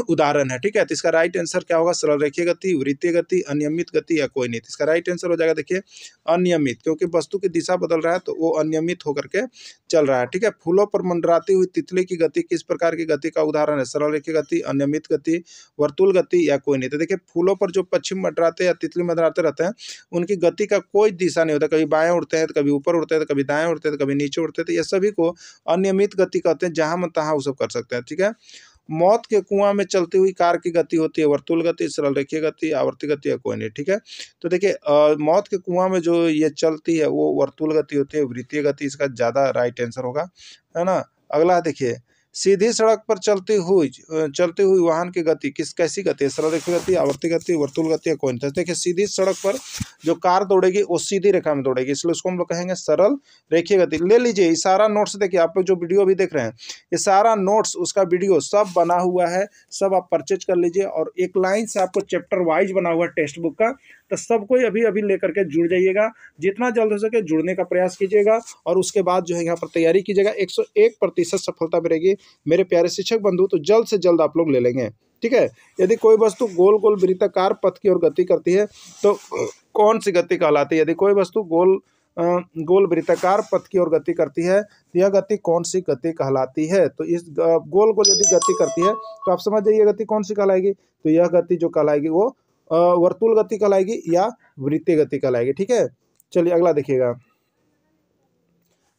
[SPEAKER 1] उदाहरण है? ठीक है, तो इसका राइट आंसर क्या होगा? सरल रेखीय गति, वृत्तीय गति, अनियमित गति या कोई नहीं। तो इसका राइट आंसर हो जाएगा देखिए अनियमित, क्योंकि वस्तु की दिशा बदल रहा है तो वो अनियमित होकर के चल रहा है। ठीक है, फूलों पर मंडराती हुई तितली की गति किस प्रकार की गति का उदाहरण है? सरल रेखीय गति, अनियमित गति, वर्तुल गति या कोई नहीं। तो देखिए फूलों पर जो पक्षी मंडराते या तितली मंडराते रहते हैं उनकी गति का कोई दिशा नहीं होता, कभी बाएं उड़ते हैं तो कभी ऊपर उड़ते हैं तो कभी दाएं उड़ते हैं तो कभी नीचे उड़ते हैं। तो ये सभी को अनियमित गति कहते हैं, जहां मन तहां वो सब कर सकते हैं। ठीक है, मौत के कुआं में चलती हुई कार की गति होती है वर्तुल गति, सरल रेखीय गति, आवर्ती गति या कोई नहीं। ठीक है, तो देखिए मौत के कुआं में जो ये चलती है वो वर्तुल गति होती है, वृत्तीय गति इसका ज़्यादा राइट आंसर होगा, है ना। अगला देखिए, सीधी सड़क पर चलती हुई वाहन की गति कैसी गति है, सरल रेखीय गति, आवर्ती गति, वर्तुल गति या कोई नहीं। देखिए सीधी सड़क पर जो कार दौड़ेगी वो सीधी रेखा में दौड़ेगी, इसलिए उसको हम लोग कहेंगे सरल रेखीय गति। ले लीजिए ये सारा नोट्स, देखिए आप लोग जो वीडियो अभी देख रहे हैं ये सारा नोट्स उसका वीडियो सब बना हुआ है, सब आप परचेज कर लीजिए। और एक लाइन से आपको चैप्टर वाइज बना हुआ है टेक्स्ट बुक का, तो सबको अभी अभी लेकर के जुड़ जाइएगा, जितना जल्द हो सके जुड़ने का प्रयास कीजिएगा। और उसके बाद जो है यहाँ पर तैयारी कीजिएगा, 101% सफलता मिलेगी मेरे प्यारे शिक्षक बंधु, तो जल्द से जल्द आप लोग ले लेंगे। ठीक है, यदि कोई वस्तु गोल गोल वृत्ताकार पथ की ओर गति करती है तो कौन सी गति कहलाती है? यदि कोई वस्तु गोल वृत्ताकार पथ की ओर गति करती है तो यह गति कौन सी गति कहलाती है? तो इस गोल गोल यदि गति करती है तो आप समझ जाइए गति कौन सी कहलाएगी। तो यह गति जो कहलाएगी वो वर्तुल गति कहलाएगी या वृत्तीय गति कहलाएगी। ठीक है, चलिए अगला देखिएगा।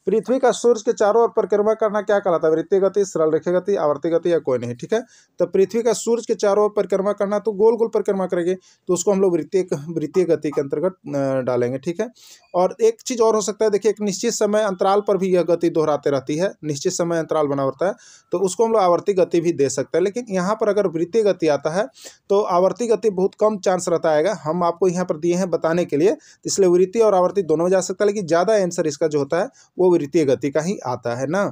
[SPEAKER 1] पृथ्वी का सूर्य के चारों ओर परिक्रमा करना क्या कहलाता है? वृत्तीय गति, सरल रेखीय गति, आवर्ती गति या कोई नहीं। ठीक है, तो पृथ्वी का सूर्य के चारों ओर परिक्रमा करना तो गोल गोल परिक्रमा करेंगे, तो उसको हम लोग वृत्तीय गति के अंतर्गत डालेंगे। ठीक है, और एक चीज़ और हो सकता है, देखिए एक निश्चित समय अंतराल पर भी यह गति दोहराते रहती है, निश्चित समय अंतराल बना होता है, तो उसको हम लोग आवर्ती गति भी दे सकते हैं। लेकिन यहाँ पर अगर वृत्तीय गति आता है तो आवर्ती गति बहुत कम चांस रहता है, हम आपको यहाँ पर दिए हैं बताने के लिए, इसलिए वृत्तीय और आवर्ती दोनों में जा सकता है, लेकिन ज़्यादा आंसर इसका जो होता है वो वृत्तीय गति का ही आता है ना।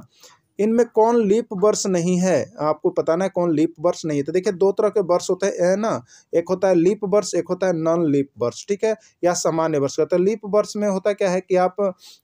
[SPEAKER 1] इनमें कौन लीप वर्ष नहीं है? आपको बताना है कौन लीप वर्ष नहीं है। तो देखिए दो तरह के वर्ष होते हैं ना, एक होता है लीप वर्ष, एक होता है नॉन लीप वर्ष। ठीक है, या सामान्य वर्ष। तो लीप वर्ष में होता क्या है कि आप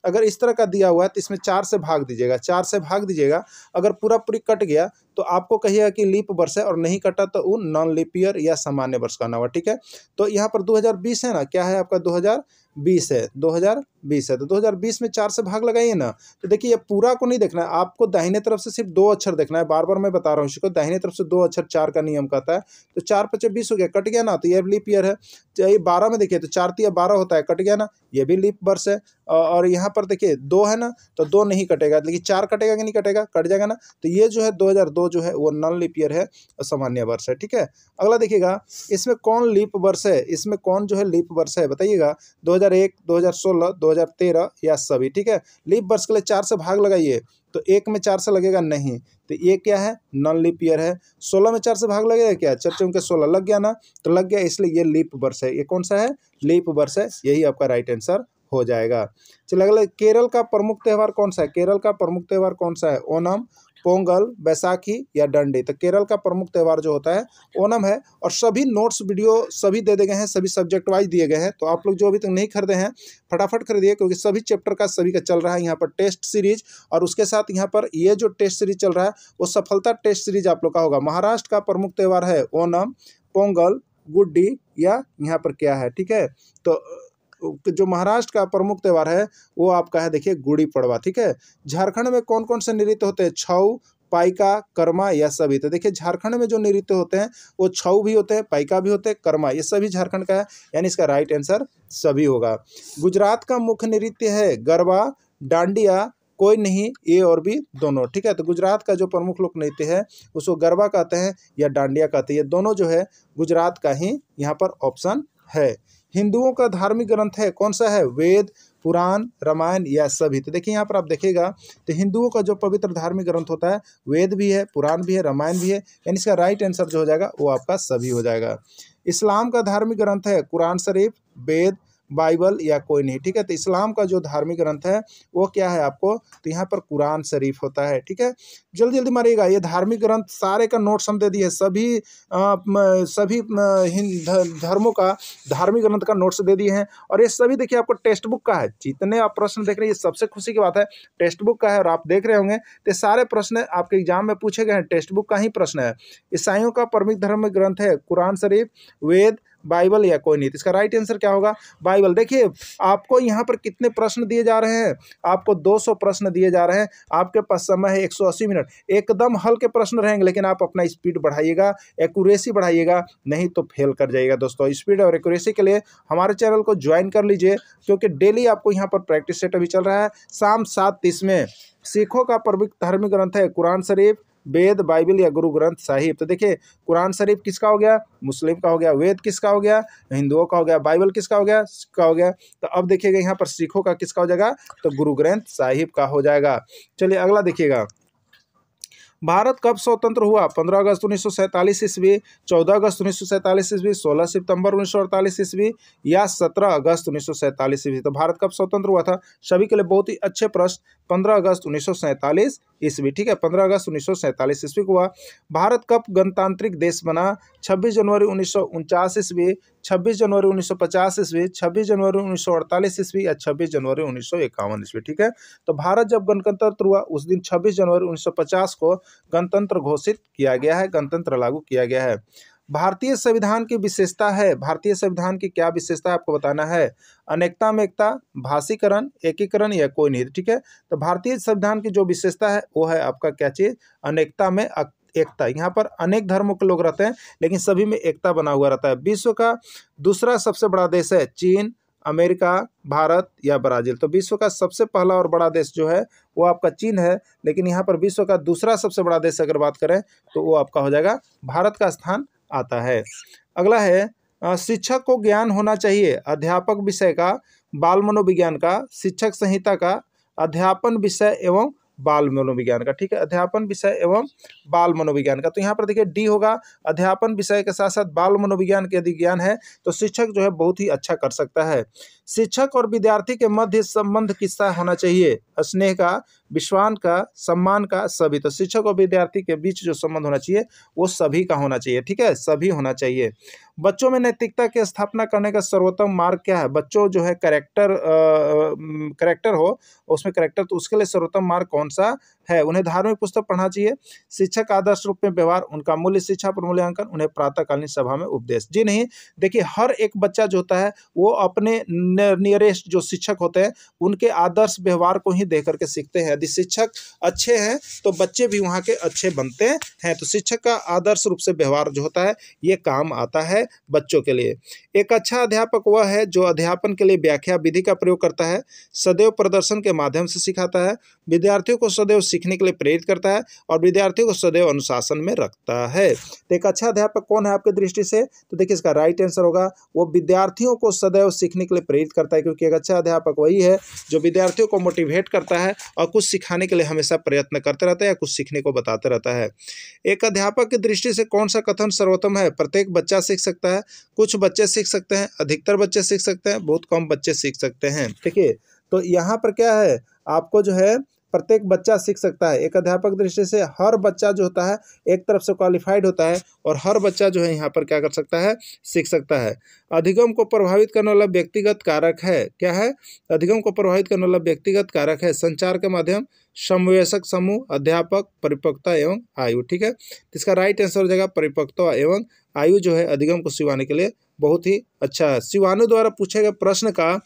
[SPEAKER 1] अगर इस तरह का दिया हुआ है तो इसमें 4 से भाग दीजिएगा, 4 से भाग दीजिएगा। अगर पूरी कट गया तो आपको कहिएगा कि लीप वर्ष है, और नहीं कटा तो वो नॉन लीप ईयर या सामान्य वर्ष का नाम है। ठीक है, तो यहाँ पर 2020 है ना, क्या है आपका 2020 है, 2020 है, तो 2020 में 4 से भाग लगाइए ना। तो देखिए ये पूरा को नहीं देखना है, आपको दाहिने तरफ से सिर्फ 2 अक्षर देखना है। बार बार मैं बता रहा हूँ इसको, दाहिने तरफ से 2 अक्षर 4 का नियम कहता है। तो 4 × 5 = 20 हो गया, कट गया ना, तो ये लीप ईयर है। ये 12 में देखिए तो 4 × 3 = 12 होता है, कट गया ना, ये भी लीप वर्ष है। और यहाँ पर देखिए 2 है ना, तो 2 नहीं कटेगा, लेकिन 4 कटेगा कि नहीं कटेगा, कट जाएगा ना। तो ये जो है 2002 जो है वो नॉन लीप ईयर है और सामान्य वर्ष है। ठीक है, अगला देखिएगा, इसमें कौन लीप वर्ष है? इसमें कौन जो है लीप वर्ष है बताइएगा? 2001, 2016, 2013 या सभी। ठीक है, लीप वर्ष के लिए 4 से भाग लगाइए, तो 1 में 4 से लगेगा नहीं, तो ये क्या है? नॉन लीप ईयर है। 16 में 4 से भाग लगेगा क्या? 4 × 4 = 16 लग गया ना, तो लग गया, इसलिए ये लीप वर्ष है। ये कौन सा है? लीप वर्ष है, यही आपका राइट आंसर हो जाएगा। चलिए अगला, केरल का प्रमुख त्यौहार कौन सा है? केरल का प्रमुख त्यौहार कौन सा है? ओणम, पोंगल, बैसाखी या दंडी? तो केरल का प्रमुख त्यौहार जो होता है ओणम है। और सभी नोट्स वीडियो सभी दे दिए गए हैं, सभी सब्जेक्ट वाइज दिए गए हैं, तो आप लोग जो अभी तक नहीं खरीदे हैं फटाफट खरीदिए, क्योंकि सभी चैप्टर का सभी का चल रहा है यहाँ पर टेस्ट सीरीज। और उसके साथ यहाँ पर ये जो टेस्ट सीरीज चल रहा है वो सफलता टेस्ट सीरीज आप लोग का होगा। महाराष्ट्र का प्रमुख त्यौहार है ओणम, पोंगल, गुड्डी या यहाँ पर क्या है? ठीक है, तो जो महाराष्ट्र का प्रमुख त्यौहार है वो आपका है देखिए गुड़ी पड़वा। ठीक है, झारखंड में कौन कौन से नृत्य होते हैं? छऊ, पाइका, कर्मा या सभी? तो देखिए झारखंड में जो नृत्य होते हैं वो छऊ भी होते हैं, पाइका भी होते हैं, कर्मा, ये सभी झारखंड का है, यानी इसका राइट आंसर सभी होगा। गुजरात का मुख्य नृत्य है गरबा, डांडिया, कोई नहीं, ए और बी दोनों। ठीक है, तो गुजरात का जो प्रमुख लोक नृत्य है उसको गरबा कहते हैं या डांडिया कहते हैं, ये दोनों जो है गुजरात का ही यहाँ पर ऑप्शन है। हिंदुओं का धार्मिक ग्रंथ है कौन सा है? वेद, पुराण, रामायण या सभी? तो देखिए यहाँ पर आप देखिएगा तो हिंदुओं का जो पवित्र धार्मिक ग्रंथ होता है वेद भी है, पुराण भी है, रामायण भी है, यानी इसका राइट आंसर जो हो जाएगा वो आपका सभी हो जाएगा। इस्लाम का धार्मिक ग्रंथ है कुरान शरीफ, वेद, बाइबल या कोई नहीं। ठीक है, तो इस्लाम का जो धार्मिक ग्रंथ है वो क्या है आपको? तो यहाँ पर कुरान शरीफ होता है। ठीक है, जल्दी जल्दी मारिएगा, ये धार्मिक ग्रंथ सारे का नोट्स हम दे दिए, सभी धर्मों का धार्मिक ग्रंथ का नोट्स दे दिए हैं। और ये सभी देखिए आपको टेक्स्ट बुक का है, जितने आप प्रश्न देख रहे हैं ये सबसे खुशी की बात है टेक्स्ट बुक का है। और आप देख रहे होंगे तो सारे प्रश्न आपके एग्जाम में पूछे गए हैं, टेक्स्ट बुक का ही प्रश्न है। ईसाइयों का प्रमुख धार्मिक ग्रंथ है कुरान शरीफ, वेद, बाइबल या कोई नहीं। तो इसका राइट आंसर क्या होगा? बाइबल। देखिए आपको यहाँ पर कितने प्रश्न दिए जा रहे हैं? आपको 200 प्रश्न दिए जा रहे हैं, आपके पास समय है 180 मिनट। एकदम हल्के प्रश्न रहेंगे, लेकिन आप अपना स्पीड बढ़ाइएगा, एक्यूरेसी बढ़ाइएगा, नहीं तो फेल कर जाइएगा। दोस्तों स्पीड और एक्यूरेसी के लिए हमारे चैनल को ज्वाइन कर लीजिए, क्योंकि डेली आपको यहाँ पर प्रैक्टिस सेट अभी चल रहा है शाम 7:30 में। सिखों का पवित्र धार्मिक ग्रंथ है कुरान शरीफ, वेद, बाइबल या गुरु ग्रंथ साहिब। तो देखिए कुरान शरीफ किसका हो गया, मुस्लिम का हो गया। वेद किसका हो गया, हिंदुओं का हो गया। बाइबल किसका हो गया, सिख का हो गया। तो अब देखिएगा यहाँ पर सिखों का किसका हो जाएगा, तो गुरु ग्रंथ साहिब का हो जाएगा। चलिए अगला देखिएगा, भारत कब स्वतंत्र हुआ, 15 अगस्त 1947 ईस्वी, 14 अगस्त 1947 ईस्वी, 16 सितंबर 1948 ईस्वी या 17 अगस्त 1947 ईस्वी। तो भारत कब स्वतंत्र हुआ था, सभी के लिए बहुत ही अच्छे प्रश्न, 15 अगस्त 1947 ईस्वी। ठीक है, 15 अगस्त 1947 ईस्वी को हुआ। भारत कब गणतांत्रिक देश बना, 26 जनवरी 1949 ईस्वी, 26 जनवरी 1950 ईस्वी, 26 जनवरी 1948 ईस्वी या 26 जनवरी 1951 ईस्वी। ठीक है, तो भारत जब गणतंत्र हुआ उस दिन 26 जनवरी 1950 को गणतंत्र घोषित किया गया है, गणतंत्र लागू किया गया है। भारतीय संविधान की विशेषता है, भारतीय संविधान की क्या विशेषता है आपको बताना है, अनेकता में एकता, भाषीकरण, एकीकरण या कोई नहीं। ठीक है, तो भारतीय संविधान की जो विशेषता है वो है आपका क्या चीज, अनेकता में एकता। यहाँ पर अनेक धर्मों के लोग रहते हैं लेकिन सभी में एकता बना हुआ रहता है। विश्व का दूसरा सबसे बड़ा देश है चीन, अमेरिका, भारत या ब्राजील। तो विश्व का सबसे पहला और बड़ा देश जो है वो आपका चीन है, लेकिन यहाँ पर विश्व का दूसरा सबसे बड़ा देश अगर बात करें तो वो आपका हो जाएगा, भारत का स्थान आता है। अगला है, शिक्षक को ज्ञान होना चाहिए, अध्यापक विषय का, बाल मनोविज्ञान का, शिक्षक संहिता का, अध्यापन विषय एवं बाल मनोविज्ञान का। ठीक है, अध्यापन विषय एवं बाल मनोविज्ञान का। तो यहाँ पर देखिए डी होगा, अध्यापन विषय के साथ साथ बाल मनोविज्ञान के यदि ज्ञान है तो शिक्षक जो है बहुत ही अच्छा कर सकता है। शिक्षक और विद्यार्थी के मध्य संबंध किसका होना चाहिए, स्नेह का, विश्वास का, सम्मान का, सभी। तो शिक्षक और विद्यार्थी के बीच जो संबंध होना चाहिए वो सभी का होना चाहिए। ठीक है, सभी होना चाहिए। बच्चों में नैतिकता की स्थापना करने का सर्वोत्तम मार्ग क्या है, बच्चों जो है करेक्टर हो उसमें करेक्टर, तो उसके लिए सर्वोत्तम मार्ग कौन सा है, उन्हें धार्मिक पुस्तक पढ़ना चाहिए, शिक्षक आदर्श रूप में व्यवहार, उनका मूल्य शिक्षा पर मूल्यांकन, उन्हें प्रातःकालीन सभा में उपदेश। जी नहीं, देखिए हर एक बच्चा जो होता है वो अपने नियरेस्ट जो शिक्षक होते हैं उनके आदर्श व्यवहार को ही देख करके सीखते हैं। यदि शिक्षक अच्छे हैं तो बच्चे भी वहाँ के अच्छे बनते हैं। तो शिक्षक का आदर्श रूप से व्यवहार जो होता है ये काम आता है बच्चों के लिए। एक अच्छा अध्यापक वह है जो अध्यापन के लिए व्याख्या विधि का प्रयोग करता है, सदैव प्रदर्शन के माध्यम से सिखाता है, विद्यार्थियों को सदैव सीखने के लिए प्रेरित करता है और विद्यार्थियों को सदैव अनुशासन में रखता है। तो एक अच्छा अध्यापक कौन है आपकी दृष्टि से, तो देखिए इसका राइट आंसर होगा वो विद्यार्थियों को सदैव सीखने के लिए प्रेरित करता है, क्योंकि एक अच्छा अध्यापक वही है जो विद्यार्थियों को मोटिवेट करता है और कुछ सिखाने के लिए हमेशा प्रयत्न करते रहता है या कुछ सीखने को बताते रहता है। एक अध्यापक की दृष्टि से कौन सा कथन सर्वोत्तम है, प्रत्येक बच्चा सीख सकता है, कुछ बच्चे सीख सकते हैं, अधिकतर बच्चे सीख सकते हैं, बहुत कम बच्चे सीख सकते हैं। देखिए तो यहाँ पर क्या है, आपको जो है प्रत्येक बच्चा सीख सकता है। एक अध्यापक दृष्टि से हर बच्चा जो होता है एक तरफ से क्वालिफाइड होता है और हर बच्चा जो है यहाँ पर क्या कर सकता है, सीख सकता है। अधिगम को प्रभावित करने वाला व्यक्तिगत कारक है, क्या है, अधिगम को प्रभावित करने वाला व्यक्तिगत कारक है संचार के माध्यम, समवयस्क समूह, अध्यापक, परिपक्वता एवं आयु। ठीक है, तो इसका राइट आंसर हो जाएगा परिपक्वता एवं आयु जो है अधिगम को सिखाने के लिए बहुत ही अच्छा है। शिवानु द्वारा पूछे गए प्रश्न का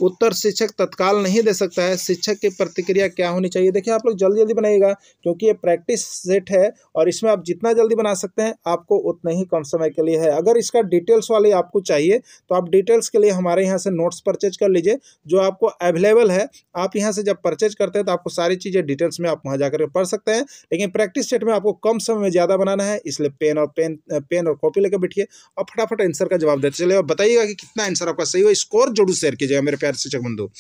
[SPEAKER 1] उत्तर शिक्षक तत्काल नहीं दे सकता है, शिक्षक की प्रतिक्रिया क्या होनी चाहिए। देखिए आप लोग जल्दी जल्दी बनाइएगा क्योंकि ये प्रैक्टिस सेट है और इसमें आप जितना जल्दी बना सकते हैं आपको उतना ही कम समय के लिए है। अगर इसका डिटेल्स वाली आपको चाहिए तो आप डिटेल्स के लिए हमारे यहाँ से नोट्स परचेज कर लीजिए जो आपको अवेलेबल है। आप यहाँ से जब परचेज करते हैं तो आपको सारी चीज़ें डिटेल्स में आप वहाँ जाकर पढ़ सकते हैं, लेकिन प्रैक्टिस सेट में आपको कम समय में ज़्यादा बनाना है, इसलिए पेन और कॉपी लेकर बैठिए और फटाफट आंसर का जवाब देते चलिए और बताइएगा कि कितना आंसर आपका सही हो। स्कोर जरूर शेयर कीजिएगा मेरे शिक्षक बंधु।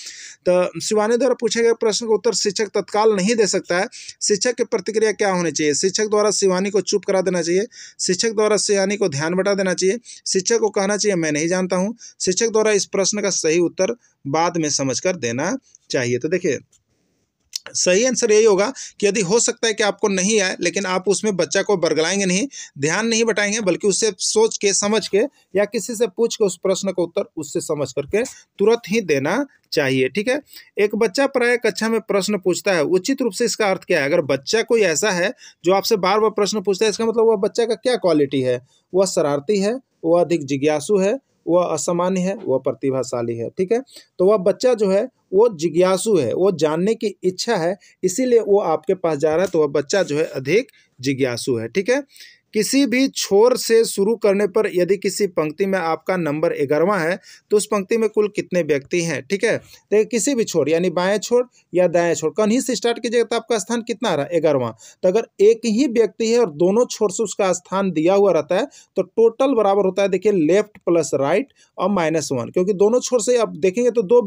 [SPEAKER 1] तो शिवानी द्वारा पूछे गए प्रश्न का उत्तर शिक्षक तत्काल नहीं दे सकता है, शिक्षक की प्रतिक्रिया क्या होनी चाहिए। शिक्षक द्वारा शिवानी को चुप करा देना चाहिए, शिक्षक द्वारा शिवानी को ध्यान बटा देना चाहिए, शिक्षक को कहना चाहिए मैं नहीं जानता हूं, शिक्षक द्वारा इस प्रश्न का सही उत्तर बाद में समझकर देना चाहिए। तो देखिए सही आंसर यही होगा कि यदि हो सकता है कि आपको नहीं आए लेकिन आप उसमें बच्चा को बरगलाएंगे नहीं, ध्यान नहीं बटाएंगे, बल्कि उससे सोच के समझ के या किसी से पूछ के उस प्रश्न का उत्तर उससे समझ करके तुरंत ही देना चाहिए। ठीक है, एक बच्चा प्राय कक्षा में प्रश्न पूछता है, उचित रूप से इसका अर्थ क्या है। अगर बच्चा कोई ऐसा है जो आपसे बार बार प्रश्न पूछता है इसका मतलब वह बच्चा का क्या क्वालिटी है, वह शरारती है, वह अधिक जिज्ञासु है, वह असामान्य है, वह प्रतिभाशाली है। ठीक है, तो वह बच्चा जो है वो जिज्ञासु है, वो जानने की इच्छा है, इसीलिए वो आपके पास जा रहा है, तो वह बच्चा जो है अधिक जिज्ञासु है। ठीक है, किसी भी छोर से शुरू करने पर यदि किसी पंक्ति में आपका नंबर 11वां है तो उस पंक्ति में कुल कितने व्यक्ति हैं। ठीक है, देखिए किसी भी छोर यानी बाएं छोर या दाएं छोर कहीं से स्टार्ट कीजिएगा तो आपका स्थान कितना आ रहा है 11वां। तो अगर एक ही व्यक्ति है और दोनों छोर से उसका स्थान दिया हुआ रहता है तो टोटल बराबर होता है, देखिए लेफ्ट प्लस राइट और -1, क्योंकि दोनों छोर से आप देखेंगे तो दो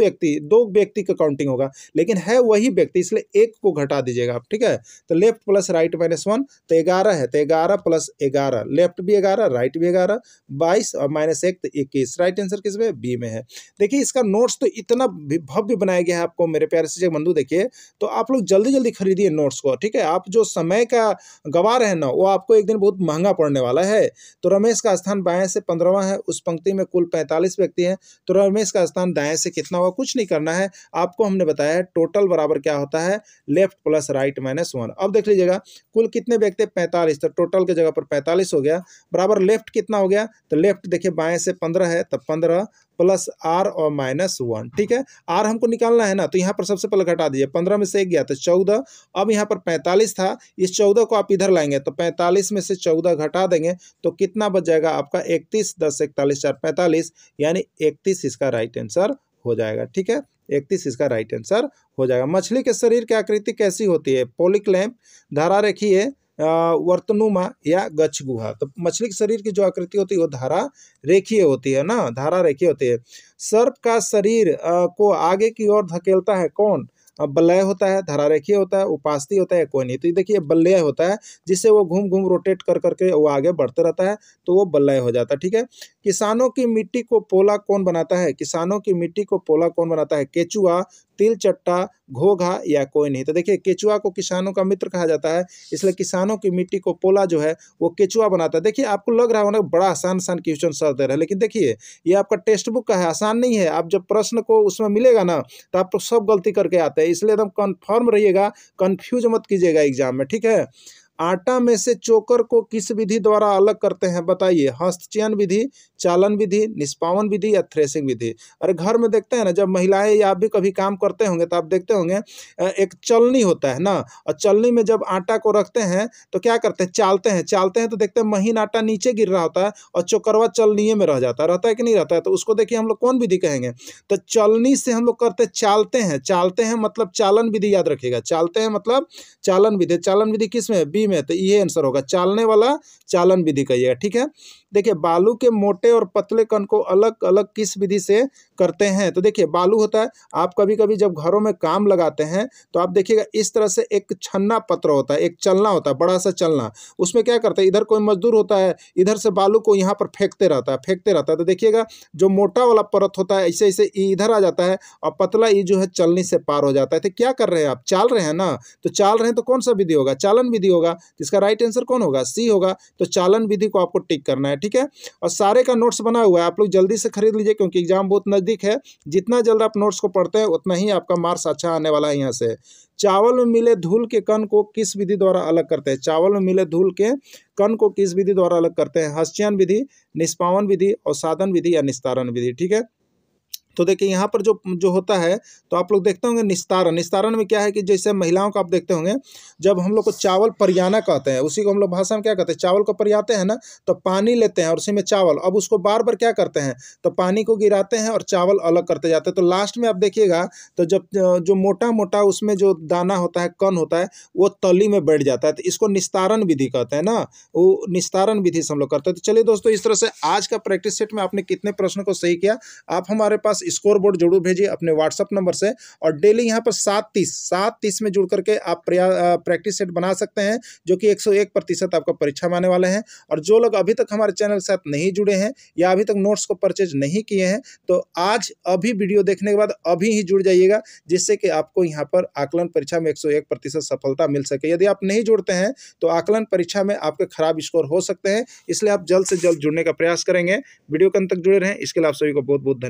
[SPEAKER 1] व्यक्ति का काउंटिंग होगा, लेकिन है वही व्यक्ति, इसलिए एक को घटा दीजिएगा आप। ठीक है, तो लेफ्ट प्लस राइट -1 तो 11 है, तो 11 प्लस 11, लेफ्ट भी 11 राइट भी 11, 22 और -1 तो 21। राइट आंसर किस में, बी में है। देखिए इसका नोट्स तो इतना भव्य बनाया गया है आपको मेरे प्यारे शिक्षक बंधु, देखिए तो आप लोग जल्दी जल्दी खरीदिए नोट्स को। ठीक है, आप जो समय का गवा रहे हैं ना वो आपको एक दिन बहुत महंगा पड़ने वाला है। तो रमेश का स्थान बाएं से 15वां है, उस पंक्ति में कुल 45 व्यक्ति हैं, तो रमेश का स्थान दाएं से कितना होगा, कुछ नहीं करना है आपको, हमने बताया है टोटल बराबर क्या होता है, लेफ्ट प्लस राइट -1। अब देख लीजिएगा कुल कितने व्यक्ति, 45, तो टोटल की जगह पर 45 हो गया, बराबर लेफ्ट कितना हो गया, तो लेफ्ट देखिए बाएं से 15 है, तब 15 प्लस आर और -1। ठीक है, आर हमको निकालना है ना, तो यहाँ पर सबसे पहले घटा दीजिए, 15 में से 1 गया तो 14, अब यहाँ पर 45 था, इस 14 को आप इधर लाएंगे तो 45 में से 14 घटा देंगे तो कितना बच जाएगा आपका 31, 10 41 4 45, यानी 31 इसका राइट आंसर हो जाएगा। ठीक है, 31 इसका राइट आंसर हो जाएगा। मछली के शरीर की आकृति कैसी होती है, पोलिक लैंप, धारा रेखीय, वर्तनुमा या गच्छ गुहा। तो मछली के शरीर की जो आकृति होती है वो धारा रेखीय होती है ना, धारा रेखीय होती है। सर्प का शरीर को आगे की ओर धकेलता है कौन, बलय होता है, धारा रेखीय होता है, उपास्थि होता है, कोई नहीं। तो देखिए बलय होता है, जिससे वो घूम घूम रोटेट कर करके वो आगे बढ़ते रहता है, तो वो बलय हो जाता है। ठीक है, किसानों की मिट्टी को पोला कौन बनाता है, किसानों की मिट्टी को पोला कौन बनाता है, केचुआ, तिल चट्टा, घोघा या कोई नहीं। तो देखिए केचुआ को किसानों का मित्र कहा जाता है, इसलिए किसानों की मिट्टी को पोला जो है वो केचुआ बनाता है। देखिए आपको लग रहा होगा बड़ा आसान क्वेश्चन सर दे रहा है, लेकिन देखिए ये आपका टेक्स्ट बुक का है, आसान नहीं है। आप जब प्रश्न को उसमें मिलेगा ना तो आप तो सब गलती करके आते हैं, इसलिए एकदम कन्फर्म रहिएगा, कन्फ्यूज मत कीजिएगा एग्जाम में। ठीक है, आटा में से चोकर को किस विधि द्वारा अलग करते हैं बताइए, हस्तचयन विधि, चालन विधि, निष्पावन विधि या थ्रेसिंग विधि। अरे घर में देखते हैं ना, जब महिलाएं या आप भी कभी काम करते होंगे तो आप देखते होंगे एक चलनी होता है ना, और चलनी में जब आटा को रखते हैं तो क्या करते हैं, चालते हैं तो देखते हैं महीन आटा नीचे गिर रहा होता है और चोकरवा चलनी में रह जाता है, रहता है कि नहीं रहता है। तो उसको देखिए हम लोग कौन विधि कहेंगे, तो चलनी से हम लोग करते चालते हैं मतलब चालन विधि, याद रखिएगा, चालते हैं मतलब चालन विधि। चालन विधि किस में, बी में, तो ये आंसर होगा, चालने वाला चालन विधि कहिएगा। ठीक है, देखिए बालू के मोटे और पतले कण को अलग अलग किस विधि से करते हैं। तो देखिए बालू होता है, आप कभी कभी जब घरों में काम लगाते हैं तो आप देखिएगा इस तरह से एक छन्ना पत्र होता है, एक चलना होता है, बड़ा सा चलना, उसमें क्या करते हैं, इधर कोई मजदूर होता है, इधर से बालू को यहाँ पर फेंकते रहता है। तो देखिएगा जो मोटा वाला परत होता है ऐसे ऐसे इधर आ जाता है और पतला ये जो है चलनी से पार हो जाता है। तो क्या कर रहे हैं आप, चाल रहे हैं ना, तो चाल रहे हैं तो कौन सा विधि होगा, चालन विधि होगा। इसका राइट आंसर कौन होगा, सी होगा। तो चालन विधि को आपको टिक करना है। ठीक है, और सारे का नोट्स बना हुआ है, आप लोग जल्दी से खरीद लीजिए क्योंकि एग्जाम बहुत नजदीक है। जितना जल्द आप नोट्स को पढ़ते हैं उतना ही आपका मार्क्स अच्छा आने वाला है। यहाँ से चावल में मिले धूल के कण को किस विधि द्वारा अलग करते हैं, चावल में मिले धूल के कण को किस विधि द्वारा अलग करते हैं, हस्तचयन विधि, निष्पावन विधि, अवसादन विधि या निस्तारण विधि। ठीक है, तो देखिए यहाँ पर जो होता है तो आप लोग देखते होंगे निस्तारण में क्या है कि जैसे महिलाओं को आप देखते होंगे जब हम लोग को चावल परियाना कहते हैं, उसी को हम लोग भाषा में क्या कहते हैं, चावल को परियाते हैं ना, तो पानी लेते हैं और उसी में चावल, अब उसको बार बार क्या करते हैं, तो पानी को गिराते हैं और चावल अलग करते जाते हैं। तो लास्ट में आप देखिएगा तो जब जो मोटा मोटा उसमें जो दाना होता है, कण होता है, वो तली में बैठ जाता है, तो इसको निस्तारण विधि कहते हैं ना, वो निस्तारण विधि से हम लोग करते हैं। तो चलिए दोस्तों, इस तरह से आज का प्रैक्टिस सेट में आपने कितने प्रश्नों को सही किया, आप हमारे पास स्कोर बोर्ड जरूर भेजिए अपने व्हाट्सएप नंबर से, और डेली यहाँ पर 7:30 में जुड़ करके आप प्रैक्टिस सेट बना सकते हैं, जो कि 101% आपका परीक्षा में आने वाले हैं। और जो लोग अभी तक हमारे चैनल के साथ नहीं जुड़े हैं या अभी तक नोट्स को परचेज नहीं किए हैं, तो आज अभी वीडियो देखने के बाद अभी ही जुड़ जाइएगा, जिससे कि आपको यहाँ पर आकलन परीक्षा में 101% सफलता मिल सके। यदि आप नहीं जुड़ते हैं तो आकलन परीक्षा में आपके खराब स्कोर हो सकते हैं, इसलिए आप जल्द से जल्द जुड़ने का प्रयास करेंगे। वीडियो के अंत तक जुड़े रहें, इसके लिए आप सभी को बहुत बहुत धन्यवाद।